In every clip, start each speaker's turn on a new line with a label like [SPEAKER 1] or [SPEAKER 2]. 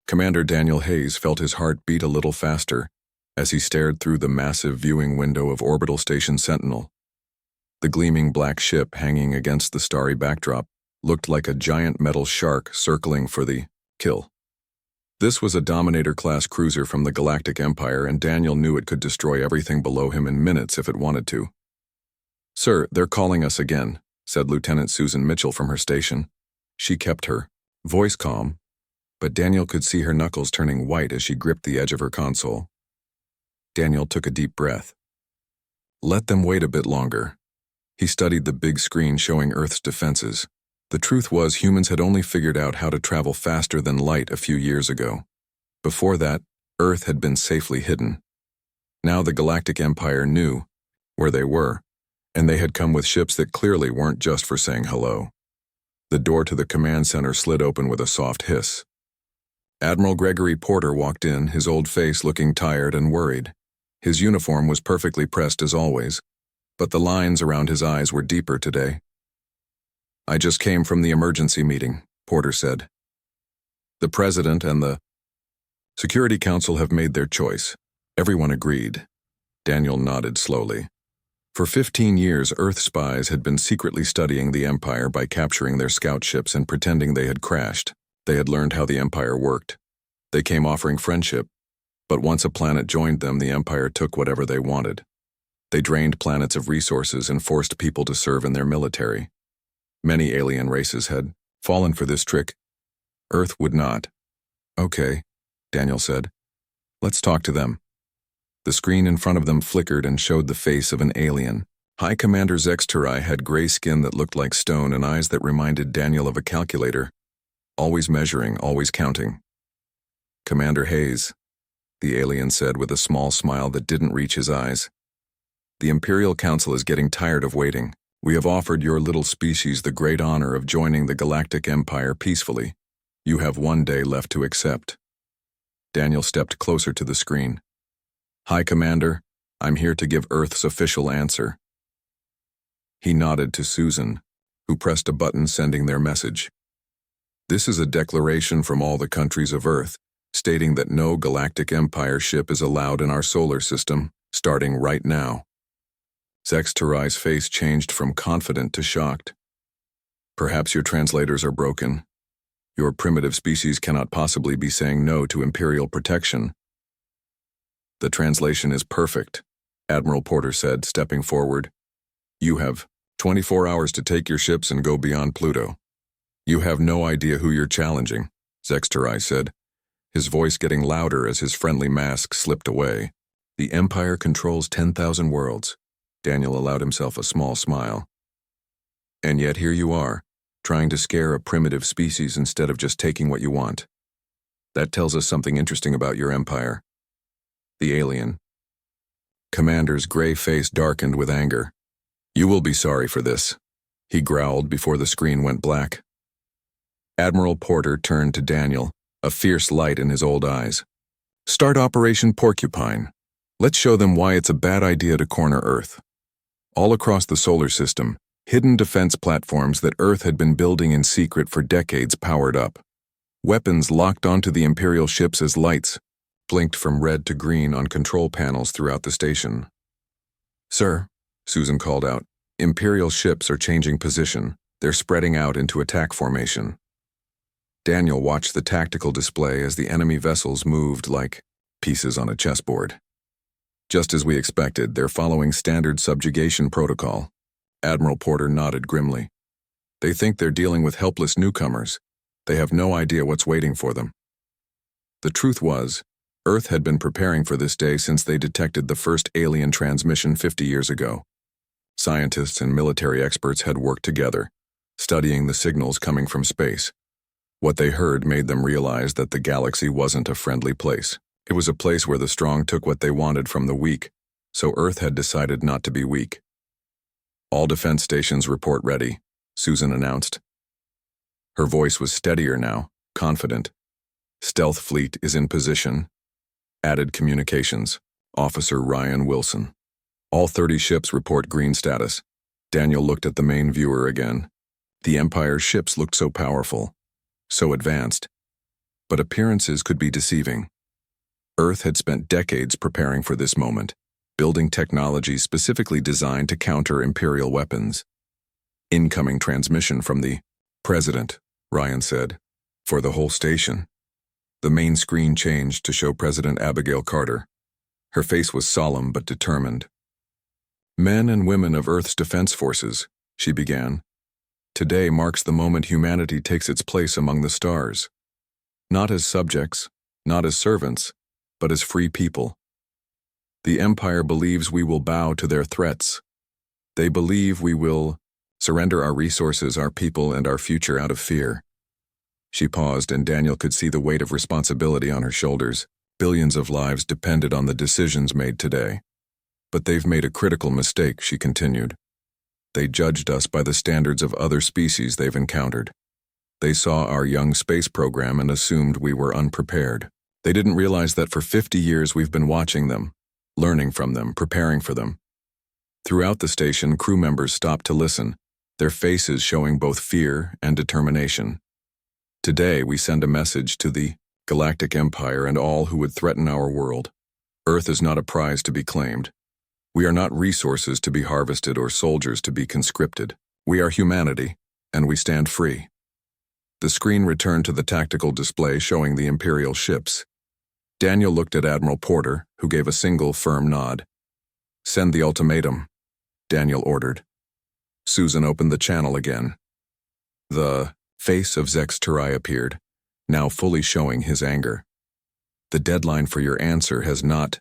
[SPEAKER 1] Commander Daniel Hayes felt his heart beat a little faster as he stared through the massive viewing window of Orbital Station Sentinel. The gleaming black ship hanging against the starry backdrop looked like a giant metal shark circling for the kill. This was a Dominator-class cruiser from the Galactic Empire, and Daniel knew it could destroy everything below him in minutes if it wanted to. "Sir, they're calling us again," said Lieutenant Susan Mitchell from her station. She kept her voice calm, but Daniel could see her knuckles turning white as she gripped the edge of her console. Daniel took a deep breath. Let them wait a bit longer. He studied the big screen showing Earth's defenses. The truth was, humans had only figured out how to travel faster than light a few years ago. Before that, Earth had been safely hidden. Now the Galactic Empire knew where they were, and they had come with ships that clearly weren't just for saying hello. The door to the command center slid open with a soft hiss. Admiral Gregory Porter walked in, his old face looking tired and worried. His uniform was perfectly pressed as always, but the lines around his eyes were deeper today. "I just came from the emergency meeting," Porter said. "The President and the Security Council have made their choice." Everyone agreed. Daniel nodded slowly. For 15 years, Earth spies had been secretly studying the Empire by capturing their scout ships and pretending they had crashed. They had learned how the Empire worked. They came offering friendship, but once a planet joined them, the Empire took whatever they wanted. They drained planets of resources and forced people to serve in their military. Many alien races had fallen for this trick. Earth would not. "Okay," Daniel said. "Let's talk to them." The screen in front of them flickered and showed the face of an alien. High Commander Zexterai had gray skin that looked like stone and eyes that reminded Daniel of a calculator. Always measuring, always counting. "Commander Hayes," the alien said with a small smile that didn't reach his eyes. "The Imperial Council is getting tired of waiting. We have offered your little species the great honor of joining the Galactic Empire peacefully. You have 1 day left to accept." Daniel stepped closer to the screen. "High Commander, I'm here to give Earth's official answer." He nodded to Susan, who pressed a button sending their message. "This is a declaration from all the countries of Earth, stating that no Galactic Empire ship is allowed in our solar system, starting right now." Zexterai's face changed from confident to shocked. "Perhaps your translators are broken. Your primitive species cannot possibly be saying no to Imperial protection." "The translation is perfect," Admiral Porter said, stepping forward. "You have 24 hours to take your ships and go beyond Pluto." "You have no idea who you're challenging," Zexterai said, his voice getting louder as his friendly mask slipped away. "The Empire controls 10,000 worlds." Daniel allowed himself a small smile. "And yet here you are, trying to scare a primitive species instead of just taking what you want. That tells us something interesting about your empire." The alien commander's gray face darkened with anger. "You will be sorry for this," he growled before the screen went black. Admiral Porter turned to Daniel, a fierce light in his old eyes. "Start Operation Porcupine. Let's show them why it's a bad idea to corner Earth." All across the solar system, hidden defense platforms that Earth had been building in secret for decades powered up. Weapons locked onto the Imperial ships as lights blinked from red to green on control panels throughout the station. "Sir," Susan called out, "Imperial ships are changing position. They're spreading out into attack formation." Daniel watched the tactical display as the enemy vessels moved like pieces on a chessboard. "Just as we expected, they're following standard subjugation protocol." Admiral Porter nodded grimly. "They think they're dealing with helpless newcomers. They have no idea what's waiting for them." The truth was, Earth had been preparing for this day since they detected the first alien transmission 50 years ago. Scientists and military experts had worked together, studying the signals coming from space. What they heard made them realize that the galaxy wasn't a friendly place. It was a place where the strong took what they wanted from the weak, so Earth had decided not to be weak. "All defense stations report ready," Susan announced. Her voice was steadier now, confident. "Stealth fleet is in position. Added communications. Officer Ryan Wilson. All 30 ships report green status." Daniel looked at the main viewer again. The Empire's ships looked so powerful, so advanced. But appearances could be deceiving. Earth had spent decades preparing for this moment, building technology specifically designed to counter Imperial weapons. Incoming transmission from the President, Ryan said, for the whole station. The main screen changed to show President Abigail Carter. Her face was solemn but determined. Men and women of Earth's defense forces, she began. Today marks the moment humanity takes its place among the stars. Not as subjects, not as servants, but as free people. The Empire believes we will bow to their threats. They believe we will surrender our resources, our people, and our future out of fear. She paused, and Daniel could see the weight of responsibility on her shoulders. Billions of lives depended on the decisions made today. But they've made a critical mistake, she continued. They judged us by the standards of other species they've encountered. They saw our young space program and assumed we were unprepared. They didn't realize that for 50 years we've been watching them, learning from them, preparing for them. Throughout the station, crew members stopped to listen, their faces showing both fear and determination. Today, we send a message to the Galactic Empire and all who would threaten our world. Earth is not a prize to be claimed. We are not resources to be harvested or soldiers to be conscripted. We are humanity, and we stand free. The screen returned to the tactical display showing the Imperial ships. Daniel looked at Admiral Porter, who gave a single firm nod. "Send the ultimatum," Daniel ordered. Susan opened the channel again. The face of Zex Turai appeared, now fully showing his anger. "The deadline for your answer has not—"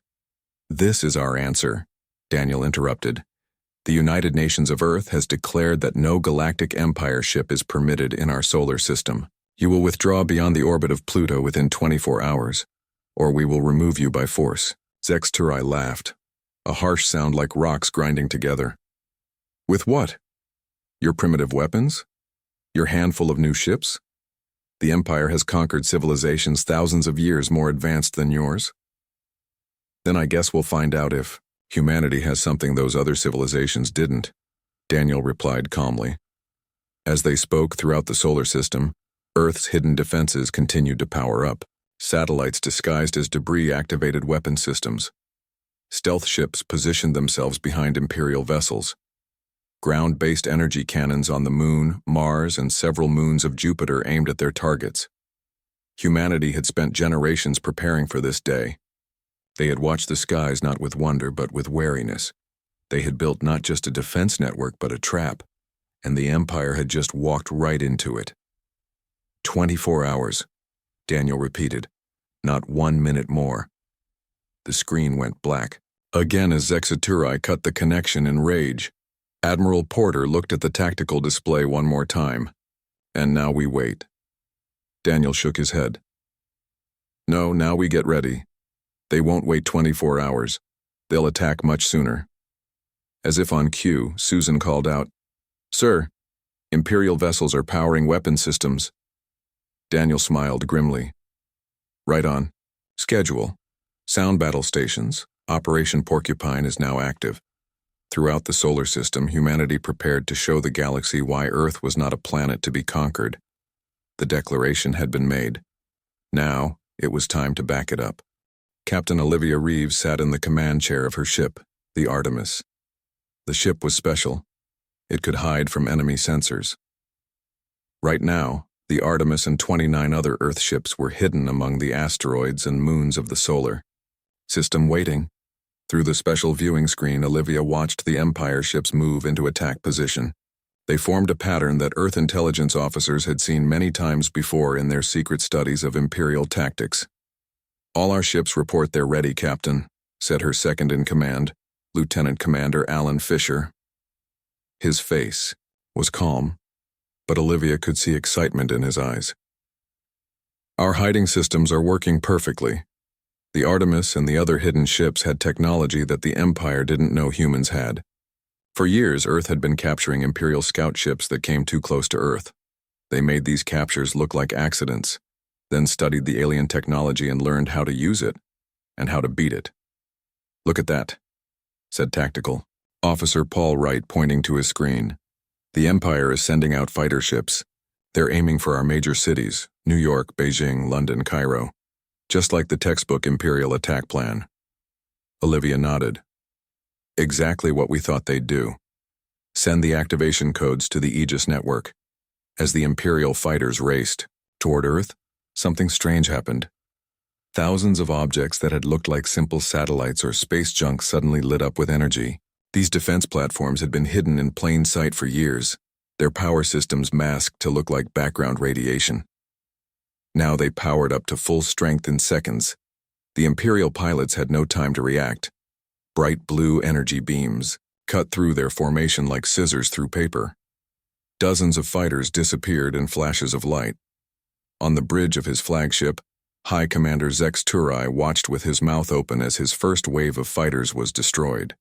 [SPEAKER 1] "This is our answer," Daniel interrupted. "The United Nations of Earth has declared that no Galactic Empire ship is permitted in our solar system. You will withdraw beyond the orbit of Pluto within 24 hours, or we will remove you by force." Zex Turai laughed, a harsh sound like rocks grinding together. "With what? Your primitive weapons? Your handful of new ships? The Empire has conquered civilizations thousands of years more advanced than yours. Then I guess we'll find out if humanity has something those other civilizations didn't," Daniel replied calmly. As they spoke throughout the solar system, Earth's hidden defenses continued to power up. Satellites disguised as debris activated weapon systems. Stealth ships positioned themselves behind Imperial vessels. Ground-based energy cannons on the Moon, Mars, and several moons of Jupiter aimed at their targets. Humanity had spent generations preparing for this day. They had watched the skies not with wonder but with wariness. They had built not just a defense network but a trap, and the Empire had just walked right into it. 24 hours, Daniel repeated. Not 1 minute more. The screen went black. Again as Zex Turai cut the connection in rage. Admiral Porter looked at the tactical display one more time. "And now we wait." Daniel shook his head. "No, now we get ready. They won't wait 24 hours. They'll attack much sooner." As if on cue, Susan called out, "Sir, Imperial vessels are powering weapon systems." Daniel smiled grimly. "Right on. Schedule. Sound battle stations. Operation Porcupine is now active. Throughout the solar system, humanity prepared to show the galaxy why Earth was not a planet to be conquered. The declaration had been made. Now, it was time to back it up. Captain Olivia Reeves sat in the command chair of her ship, the Artemis. The ship was special. It could hide from enemy sensors. Right now, the Artemis and 29 other Earth ships were hidden among the asteroids and moons of the solar system waiting. Through the special viewing screen, Olivia watched the Empire ships move into attack position. They formed a pattern that Earth intelligence officers had seen many times before in their secret studies of Imperial tactics. "All our ships report they're ready, Captain," said her second-in-command, Lieutenant Commander Alan Fisher. His face was calm, but Olivia could see excitement in his eyes. "Our hiding systems are working perfectly. The Artemis and the other hidden ships had technology that the Empire didn't know humans had. For years, Earth had been capturing Imperial scout ships that came too close to Earth. They made these captures look like accidents, then studied the alien technology and learned how to use it, and how to beat it. "Look at that," said Tactical Officer Paul Wright, pointing to his screen. "The Empire is sending out fighter ships. They're aiming for our major cities, New York, Beijing, London, Cairo. Just like the textbook Imperial attack plan. Olivia nodded. Exactly what we thought they'd do. Send the activation codes to the Aegis network. As the Imperial fighters raced toward Earth, something strange happened. Thousands of objects that had looked like simple satellites or space junk suddenly lit up with energy. These defense platforms had been hidden in plain sight for years, their power systems masked to look like background radiation. Now they powered up to full strength in seconds. The Imperial pilots had no time to react. Bright blue energy beams cut through their formation like scissors through paper. Dozens of fighters disappeared in flashes of light. On the bridge of his flagship, High Commander Zex Turai watched with his mouth open as his first wave of fighters was destroyed.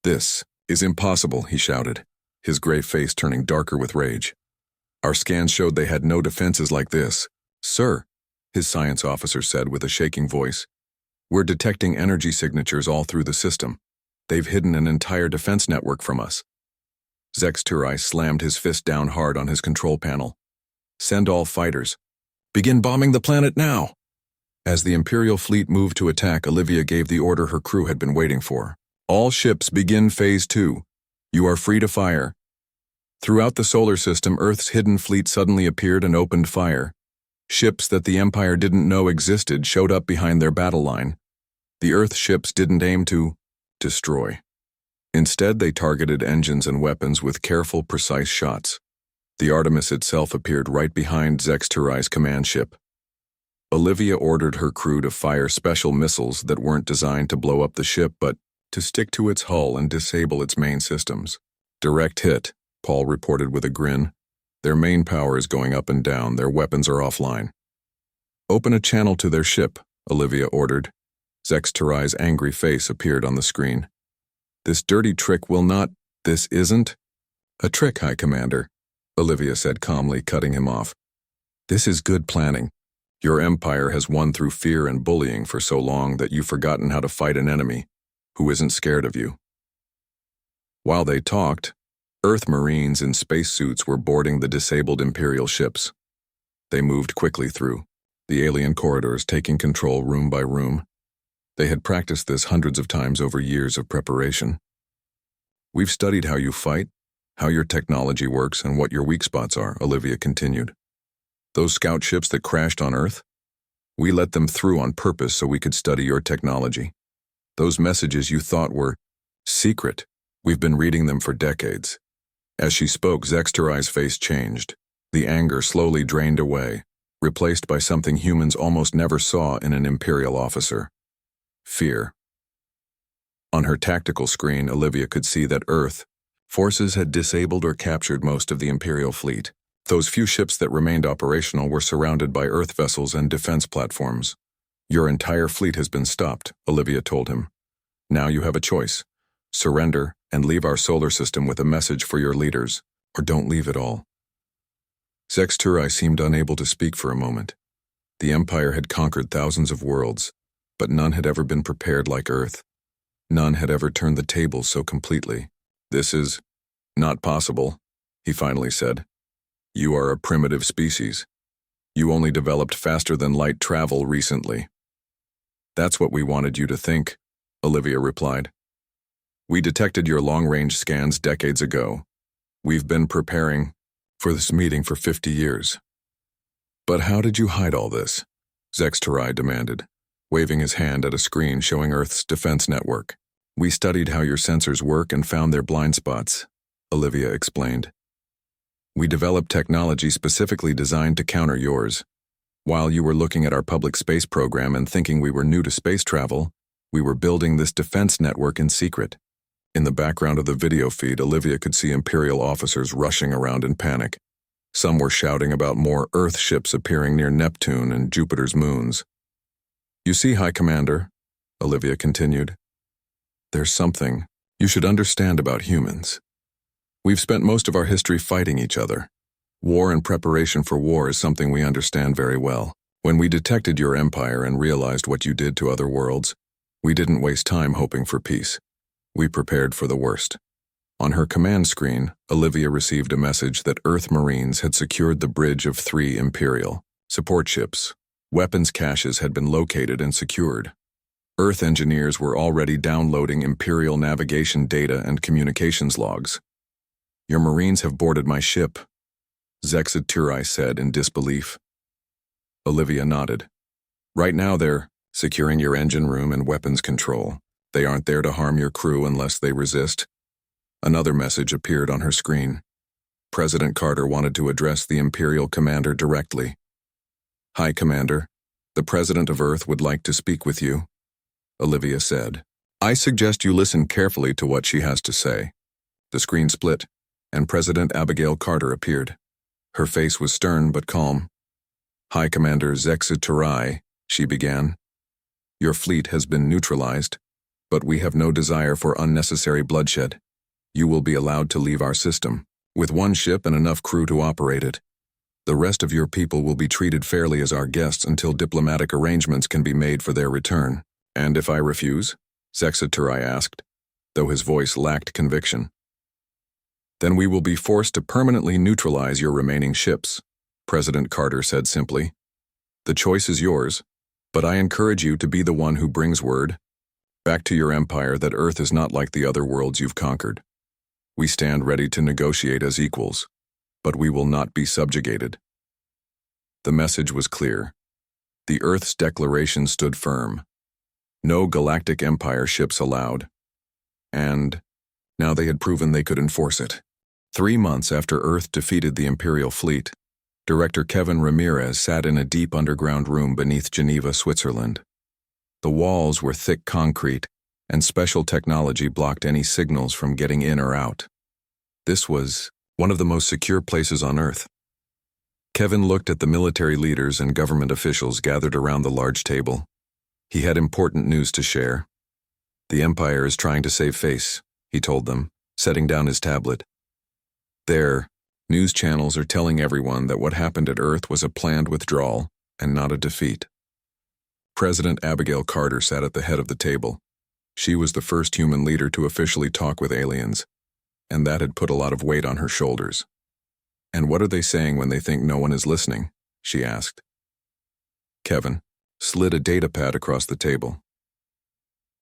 [SPEAKER 1] "This is impossible," he shouted, his gray face turning darker with rage. "Our scans showed they had no defenses like this." "Sir," his science officer said with a shaking voice, "we're detecting energy signatures all through the system. They've hidden an entire defense network from us." Zex Turai slammed his fist down hard on his control panel. "Send all fighters. Begin bombing the planet now!" As the Imperial fleet moved to attack, Olivia gave the order her crew had been waiting for. "All ships begin Phase 2. You are free to fire." Throughout the solar system, Earth's hidden fleet suddenly appeared and opened fire. Ships that the Empire didn't know existed showed up behind their battle line. The Earth ships didn't aim to destroy. Instead, they targeted engines and weapons with careful, precise shots. The Artemis itself appeared right behind Zex Turai's command ship. Olivia ordered her crew to fire special missiles that weren't designed to blow up the ship but to stick to its hull and disable its main systems. "Direct hit," Paul reported with a grin. "Their main power is going up and down, their weapons are offline." "Open a channel to their ship," Olivia ordered. Zex Turai's angry face appeared on the screen. "This dirty trick will not—" "This isn't a trick, High Commander," Olivia said calmly, cutting him off. "This is good planning. Your empire has won through fear and bullying for so long that you've forgotten how to fight an enemy who isn't scared of you." While they talked, Earth Marines in spacesuits were boarding the disabled Imperial ships. They moved quickly through the alien corridors, taking control room by room. They had practiced this hundreds of times over years of preparation. "We've studied how you fight, how your technology works, and what your weak spots are," Olivia continued. "Those scout ships that crashed on Earth? We let them through on purpose so we could study your technology. Those messages you thought were secret, we've been reading them for decades." As she spoke, Zex Turai's face changed. The anger slowly drained away, replaced by something humans almost never saw in an Imperial officer. Fear. On her tactical screen, Olivia could see that Earth forces had disabled or captured most of the Imperial fleet. Those few ships that remained operational were surrounded by Earth vessels and defense platforms. "Your entire fleet has been stopped," Olivia told him. "Now you have a choice. Surrender and leave our solar system with a message for your leaders, or don't leave at all." Zex Turai seemed unable to speak for a moment. The Empire had conquered thousands of worlds, but none had ever been prepared like Earth. None had ever turned the tables so completely. "This is not possible," he finally said. "You are a primitive species. You only developed faster than light travel recently." "That's what we wanted you to think," Olivia replied. "We detected your long-range scans decades ago. We've been preparing for this meeting for 50 years. "But how did you hide all this?" Zex Turai demanded, waving his hand at a screen showing Earth's defense network. "We studied how your sensors work and found their blind spots," Olivia explained. "We developed technology specifically designed to counter yours. While you were looking at our public space program and thinking we were new to space travel, we were building this defense network in secret." In the background of the video feed, Olivia could see Imperial officers rushing around in panic. Some were shouting about more Earth ships appearing near Neptune and Jupiter's moons. "You see, High Commander," Olivia continued, "there's something you should understand about humans. We've spent most of our history fighting each other. War and preparation for war is something we understand very well. When we detected your empire and realized what you did to other worlds, we didn't waste time hoping for peace. We prepared for the worst. On her command screen, Olivia received a message that Earth Marines had secured the bridge of 3 Imperial support ships. Weapons caches had been located and secured. Earth engineers were already downloading Imperial navigation data and communications logs. "Your Marines have boarded my ship," Zexaturai said in disbelief. Olivia nodded. "Right now they're securing your engine room and weapons control. They aren't there to harm your crew unless they resist." Another message appeared on her screen. President Carter wanted to address the Imperial commander directly. "Hi, Commander. The President of Earth would like to speak with you," Olivia said. "I suggest you listen carefully to what she has to say." The screen split, and President Abigail Carter appeared. Her face was stern but calm. "High Commander Zexaturai," she began. "Your fleet has been neutralized, but we have no desire for unnecessary bloodshed. You will be allowed to leave our system, with 1 ship and enough crew to operate it. The rest of your people will be treated fairly as our guests until diplomatic arrangements can be made for their return." "And if I refuse?" Zexaturai asked, though his voice lacked conviction. "Then we will be forced to permanently neutralize your remaining ships," President Carter said simply. "The choice is yours, but I encourage you to be the one who brings word back to your empire that Earth is not like the other worlds you've conquered. We stand ready to negotiate as equals, but we will not be subjugated." The message was clear. The Earth's declaration stood firm. No Galactic Empire ships allowed. And now they had proven they could enforce it. 3 months after Earth defeated the Imperial fleet, Director Kevin Ramirez sat in a deep underground room beneath Geneva, Switzerland. The walls were thick concrete, and special technology blocked any signals from getting in or out. This was one of the most secure places on Earth. Kevin looked at the military leaders and government officials gathered around the large table. He had important news to share. "The Empire is trying to save face," he told them, setting down his tablet. "Their news channels are telling everyone that what happened at Earth was a planned withdrawal and not a defeat." President Abigail Carter sat at the head of the table. She was the first human leader to officially talk with aliens, and that had put a lot of weight on her shoulders. "And what are they saying when they think no one is listening?" she asked. Kevin slid a data pad across the table.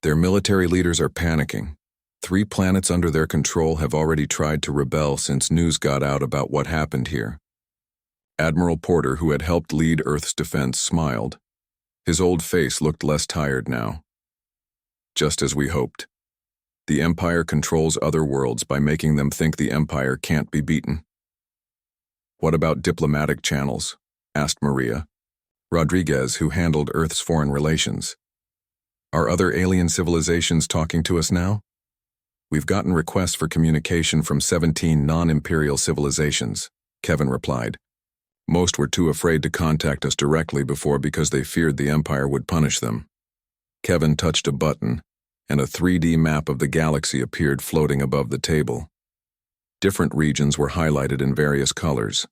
[SPEAKER 1] "Their military leaders are panicking. 3 planets under their control have already tried to rebel since news got out about what happened here." Admiral Porter, who had helped lead Earth's defense, smiled. His old face looked less tired now. "Just as we hoped. The Empire controls other worlds by making them think the Empire can't be beaten." "What about diplomatic channels?" asked Maria Rodriguez, who handled Earth's foreign relations. "Are other alien civilizations talking to us now?" "We've gotten requests for communication from 17 non-imperial civilizations," Kevin replied. "Most were too afraid to contact us directly before because they feared the Empire would punish them." Kevin touched a button, and a 3D map of the galaxy appeared floating above the table. Different regions were highlighted in various colors.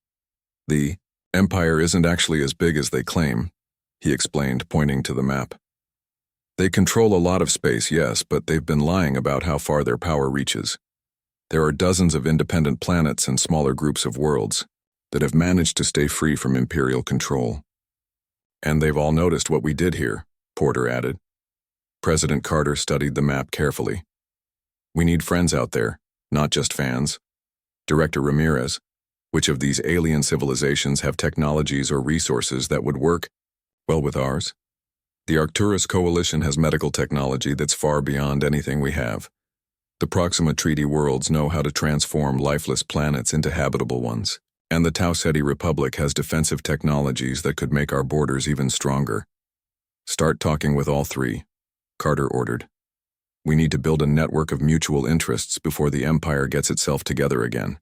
[SPEAKER 1] "The Empire isn't actually as big as they claim," he explained, pointing to the map. "They control a lot of space, yes, but they've been lying about how far their power reaches. There are dozens of independent planets and smaller groups of worlds that have managed to stay free from Imperial control. And they've all noticed what we did here," Porter added. President Carter studied the map carefully. "We need friends out there, not just fans. Director Ramirez, which of these alien civilizations have technologies or resources that would work well with ours? The Arcturus Coalition has medical technology that's far beyond anything we have. The Proxima Treaty worlds know how to transform lifeless planets into habitable ones. And the Tau Ceti Republic has defensive technologies that could make our borders even stronger. Start talking with all 3, Carter ordered. We need to build a network of mutual interests before the Empire gets itself together again."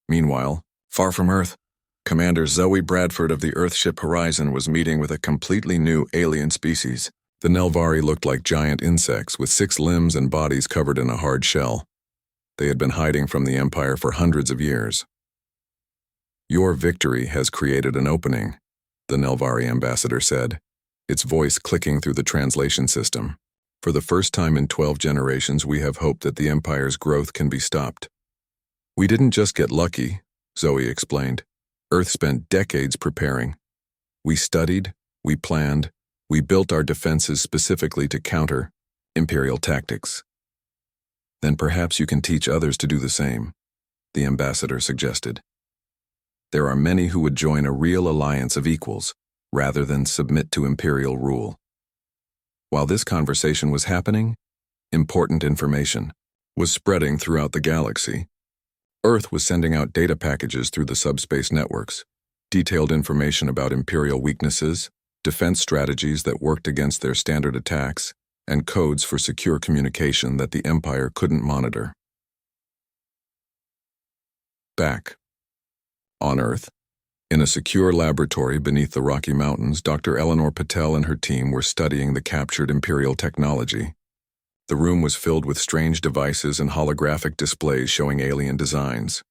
[SPEAKER 1] Meanwhile, far from Earth, Commander Zoe Bradford of the Earthship Horizon was meeting with a completely new alien species. The Nelvari looked like giant insects with 6 limbs and bodies covered in a hard shell. They had been hiding from the Empire for hundreds of years. "Your victory has created an opening," the Nelvari ambassador said, its voice clicking through the translation system. For the first time in 12 generations, we have hope that the Empire's growth can be stopped. We didn't just get lucky, Zoe explained. Earth spent decades preparing. We studied, we planned, we built our defenses specifically to counter Imperial tactics. Then perhaps you can teach others to do the same, the ambassador suggested. There are many who would join a real alliance of equals, rather than submit to Imperial rule. While this conversation was happening, important information was spreading throughout the galaxy. Earth was sending out data packages through the subspace networks, detailed information about Imperial weaknesses, defense strategies that worked against their standard attacks, and codes for secure communication that the Empire couldn't monitor. Back on Earth, in a secure laboratory beneath the Rocky Mountains, Dr. Eleanor Patel and her team were studying the captured Imperial technology. The room was filled with strange devices and holographic displays showing alien designs.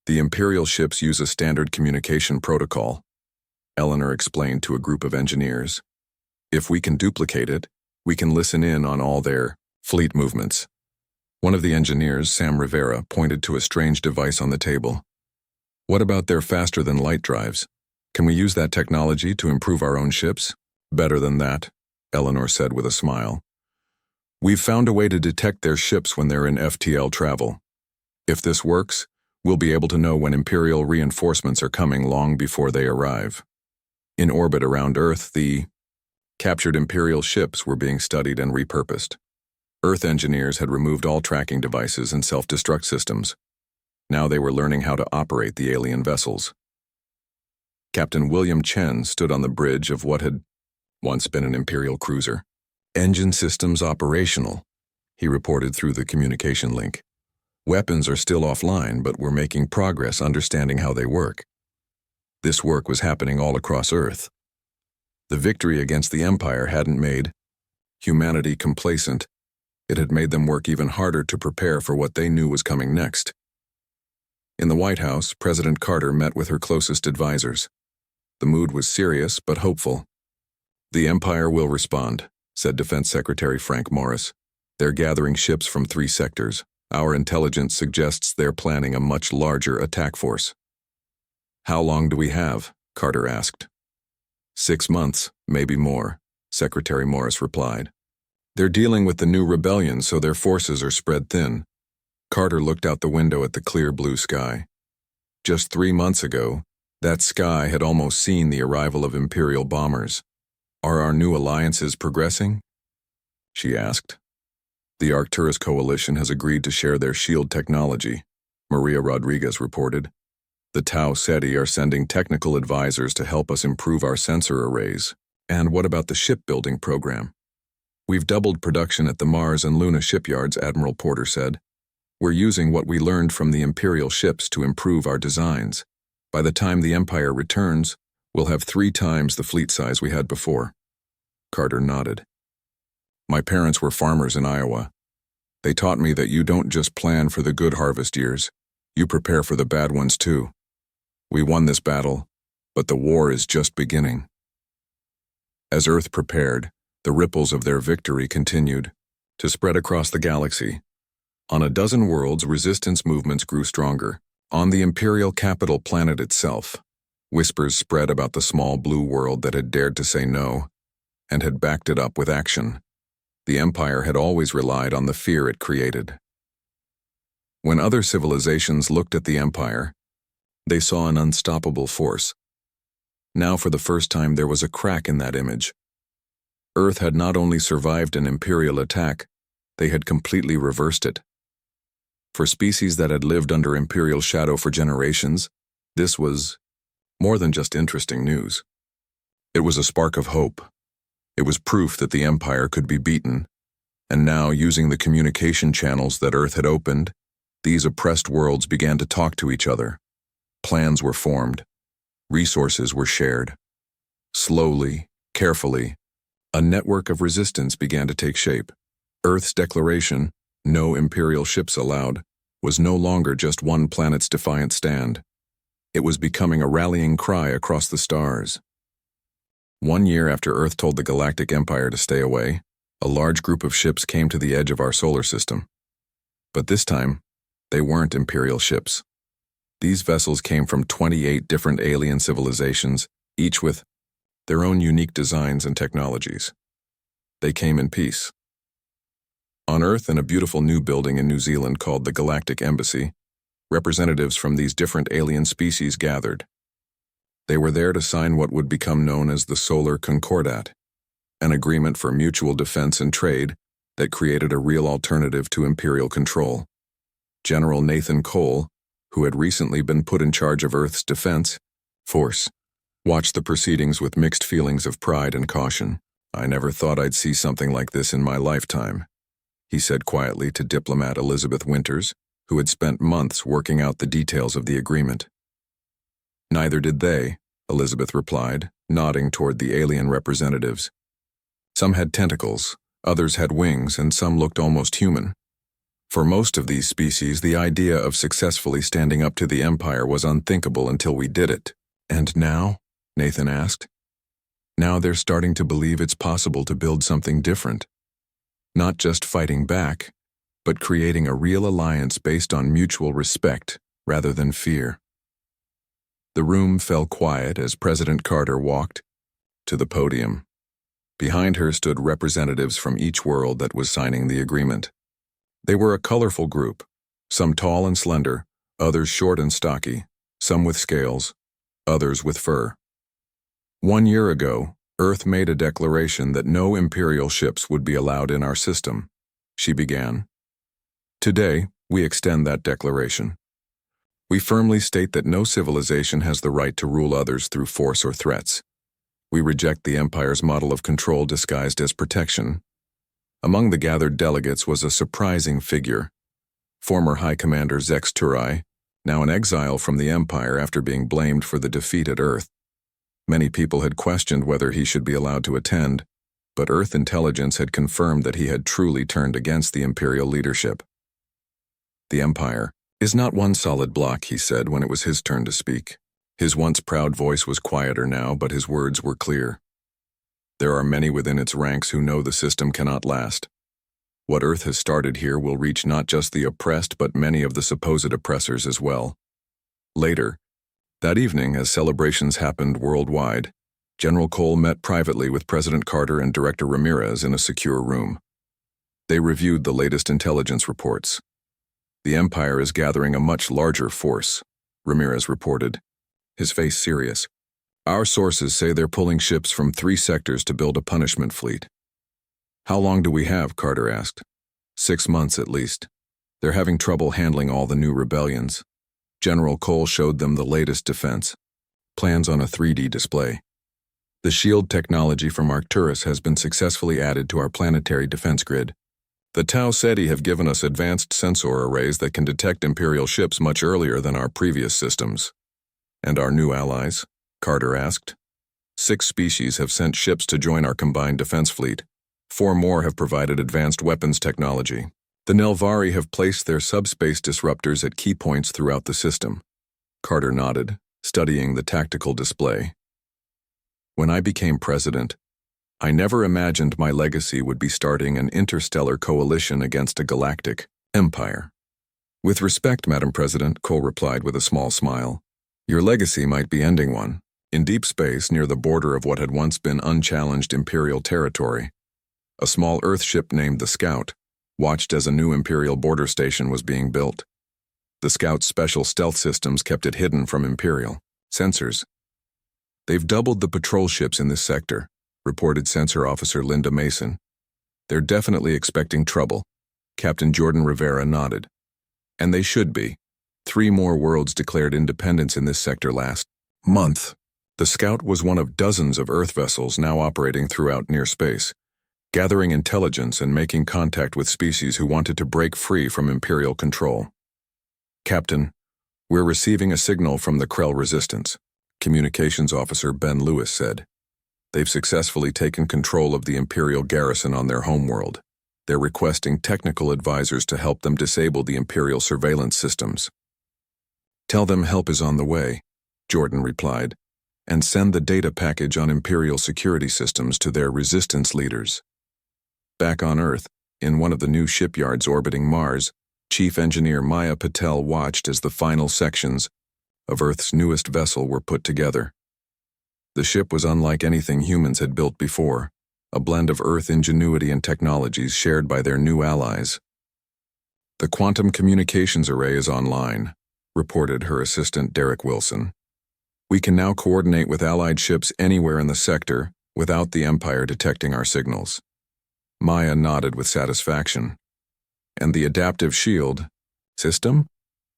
[SPEAKER 1] The Imperial ships use a standard communication protocol, Eleanor explained to a group of engineers. If we can duplicate it, we can listen in on all their fleet movements. One of the engineers, Sam Rivera, pointed to a strange device on the table. What about their faster-than-light drives? Can we use that technology to improve our own ships? Better than that, Eleanor said with a smile. We've found a way to detect their ships when they're in FTL travel. If this works, we'll be able to know when Imperial reinforcements are coming long before they arrive. In orbit around Earth, the captured Imperial ships were being studied and repurposed. Earth engineers had removed all tracking devices and self-destruct systems. Now they were learning how to operate the alien vessels. Captain William Chen stood on the bridge of what had once been an Imperial cruiser. Engine systems operational, he reported through the communication link. Weapons are still offline, but we're making progress understanding how they work. This work was happening all across Earth. The victory against the Empire hadn't made humanity complacent. It had made them work even harder to prepare for what they knew was coming next. In the White House, President Carter met with her closest advisors. The mood was serious but hopeful. The Empire will respond, said Defense Secretary Frank Morris. They're gathering ships from 3 sectors. Our intelligence suggests they're planning a much larger attack force. How long do we have? Carter asked. 6 months, maybe more, Secretary Morris replied. They're dealing with the new rebellion, so their forces are spread thin. Carter looked out the window at the clear blue sky. Just 3 months ago, that sky had almost seen the arrival of Imperial bombers. Are our new alliances progressing? She asked. The Arcturus Coalition has agreed to share their shield technology, Maria Rodriguez reported. The Tau Ceti are sending technical advisors to help us improve our sensor arrays. And what about the shipbuilding program? We've doubled production at the Mars and Luna shipyards, Admiral Porter said. We're using what we learned from the Imperial ships to improve our designs. By the time the Empire returns, we'll have 3 times the fleet size we had before. Carter nodded. My parents were farmers in Iowa. They taught me that you don't just plan for the good harvest years, you prepare for the bad ones too. We won this battle, but the war is just beginning. As Earth prepared, the ripples of their victory continued to spread across the galaxy. On a dozen worlds, resistance movements grew stronger. On the Imperial capital planet itself, whispers spread about the small blue world that had dared to say no, and had backed it up with action. The Empire had always relied on the fear it created. When other civilizations looked at the Empire, they saw an unstoppable force. Now for the first time there was a crack in that image. Earth had not only survived an Imperial attack, they had completely reversed it. For species that had lived under Imperial shadow for generations, this was more than just interesting news. It was a spark of hope. It was proof that the Empire could be beaten, and now, using the communication channels that Earth had opened, these oppressed worlds began to talk to each other. Plans were formed. Resources were shared. Slowly, carefully, a network of resistance began to take shape. Earth's declaration, "No Imperial ships allowed," was no longer just one planet's defiant stand. It was becoming a rallying cry across the stars. 1 year after Earth told the Galactic Empire to stay away, A large group of ships came to the edge of our solar system. But this time, they weren't Imperial ships. These vessels came from 28 different alien civilizations, each with their own unique designs and technologies. They came in peace. On Earth, in a beautiful new building in New Zealand called the Galactic Embassy, representatives from these different alien species gathered. They were there to sign what would become known as the Solar Concordat, an agreement for mutual defense and trade that created a real alternative to Imperial control. General Nathan Cole, who had recently been put in charge of Earth's defense force, watched the proceedings with mixed feelings of pride and caution. "I never thought I'd see something like this in my lifetime," he said quietly to diplomat Elizabeth Winters, who had spent months working out the details of the agreement. "Neither did they," Elizabeth replied, nodding toward the alien representatives. Some had tentacles, others had wings, and some looked almost human. For most of these species, the idea of successfully standing up to the Empire was unthinkable until we did it. "And now?" Nathan asked. "Now they're starting to believe it's possible to build something different. Not just fighting back, but creating a real alliance based on mutual respect rather than fear." The room fell quiet as President Carter walked to the podium. Behind her stood representatives from each world that was signing the agreement. They were a colorful group, some tall and slender, others short and stocky, some with scales, others with fur. 1 year ago, Earth made a declaration that no Imperial ships would be allowed in our system, she began. Today, we extend that declaration. We firmly state that no civilization has the right to rule others through force or threats. We reject the Empire's model of control disguised as protection. Among the gathered delegates was a surprising figure, former High Commander Zex Turai, now in exile from the Empire after being blamed for the defeat at Earth. Many people had questioned whether he should be allowed to attend, but Earth intelligence had confirmed that he had truly turned against the Imperial leadership. "The Empire is not one solid block," he said when it was his turn to speak. His once proud voice was quieter now, but his words were clear. "There are many within its ranks who know the system cannot last. What Earth has started here will reach not just the oppressed but many of the supposed oppressors as well." Later, that evening, as celebrations happened worldwide, General Cole met privately with President Carter and Director Ramirez in a secure room. They reviewed the latest intelligence reports. "The Empire is gathering a much larger force," Ramirez reported, his face serious. "Our sources say they're pulling ships from 3 sectors to build a punishment fleet." "How long do we have?" Carter asked. 6 months at least. They're having trouble handling all the new rebellions." General Cole showed them the latest defense, plans on a 3D display. "The shield technology from Arcturus has been successfully added to our planetary defense grid. The Tau Ceti have given us advanced sensor arrays that can detect Imperial ships much earlier than our previous systems." "And our new allies?" Carter asked. 6 species have sent ships to join our combined defense fleet. 4 more have provided advanced weapons technology. The Nelvari have placed their subspace disruptors at key points throughout the system." Carter nodded, studying the tactical display. "When I became president, I never imagined my legacy would be starting an interstellar coalition against a galactic empire." "With respect, Madam President," Cole replied with a small smile, "your legacy might be ending one. In deep space, near the border of what had once been unchallenged Imperial territory, a small Earth ship named the Scout watched as a new Imperial border station was being built. The Scout's special stealth systems kept it hidden from Imperial sensors. They've doubled the patrol ships in this sector, reported Sensor Officer Linda Mason. They're definitely expecting trouble. Captain Jordan Rivera nodded. And they should be. 3 more worlds declared independence in this sector last month. The Scout was one of dozens of Earth vessels now operating throughout near space, gathering intelligence and making contact with species who wanted to break free from Imperial control. Captain, we're receiving a signal from the Krell Resistance, Communications Officer Ben Lewis said. They've successfully taken control of the Imperial garrison on their homeworld. They're requesting technical advisors to help them disable the Imperial surveillance systems. Tell them help is on the way, Jordan replied, and send the data package on Imperial security systems to their resistance leaders. Back on Earth, in one of the new shipyards orbiting Mars, Chief Engineer Maya Patel watched as the final sections of Earth's newest vessel were put together. The ship was unlike anything humans had built before, a blend of Earth ingenuity and technologies shared by their new allies. "The quantum communications array is online," reported her assistant Derek Wilson. "We can now coordinate with allied ships anywhere in the sector without the Empire detecting our signals." Maya nodded with satisfaction. "And the adaptive shield system?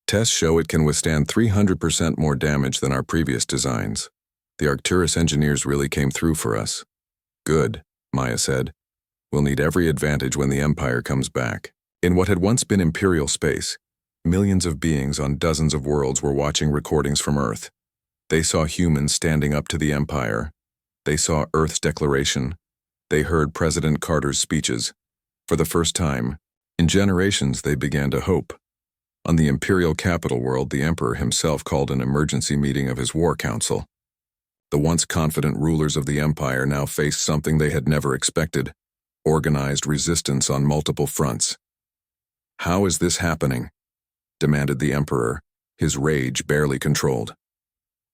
[SPEAKER 1] Tests show it can withstand 300% more damage than our previous designs. The Arcturus engineers really came through for us." "Good," Maya said. "We'll need every advantage when the Empire comes back." In what had once been Imperial space, millions of beings on dozens of worlds were watching recordings from Earth. They saw humans standing up to the Empire. They saw Earth's declaration. They heard President Carter's speeches. For the first time, in generations, they began to hope. On the Imperial capital world, the Emperor himself called an emergency meeting of his war council. The once confident rulers of the Empire now faced something they had never expected: organized resistance on multiple fronts. "How is this happening?" demanded the Emperor, his rage barely controlled.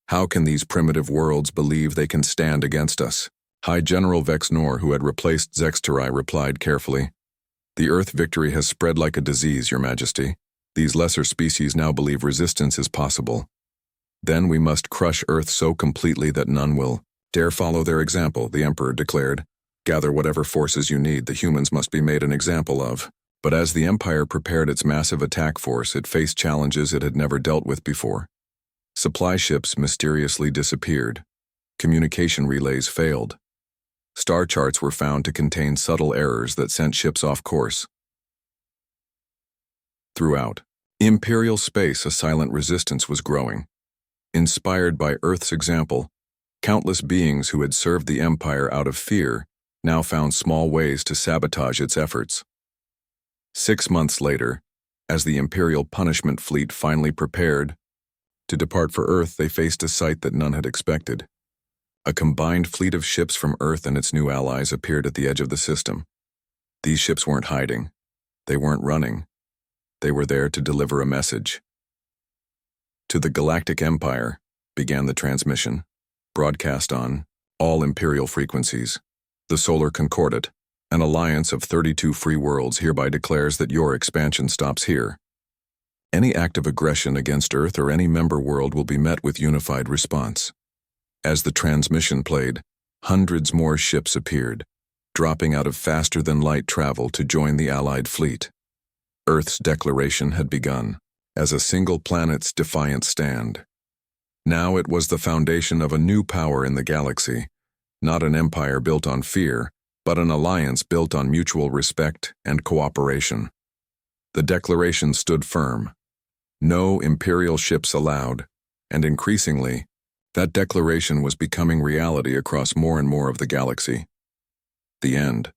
[SPEAKER 1] "How can these primitive worlds believe they can stand against us?" High General Vex Nor, who had replaced Zexterai, replied carefully. "The Earth victory has spread like a disease, Your Majesty. These lesser species now believe resistance is possible. Then we must crush Earth so completely that none will dare follow their example," the Emperor declared. "Gather whatever forces you need, the humans must be made an example of." But as the Empire prepared its massive attack force, it faced challenges it had never dealt with before. Supply ships mysteriously disappeared. Communication relays failed. Star charts were found to contain subtle errors that sent ships off course. Throughout Imperial space, a silent resistance was growing. Inspired by Earth's example, countless beings who had served the Empire out of fear now found small ways to sabotage its efforts. 6 months later, as the Imperial punishment fleet finally prepared to depart for Earth, they faced a sight that none had expected. A combined fleet of ships from Earth and its new allies appeared at the edge of the system. These ships weren't hiding. They weren't running. They were there to deliver a message. "To the Galactic Empire," began the transmission, broadcast on all Imperial frequencies. "The Solar Concordat, an alliance of 32 free worlds, hereby declares that your expansion stops here. Any act of aggression against Earth or any member world will be met with unified response." As the transmission played, hundreds more ships appeared, dropping out of faster-than-light travel to join the Allied fleet. Earth's declaration had begun, as a single planet's defiant stand. Now it was the foundation of a new power in the galaxy, not an empire built on fear, but an alliance built on mutual respect and cooperation. The declaration stood firm. No Imperial ships allowed, and increasingly, that declaration was becoming reality across more and more of the galaxy. The end.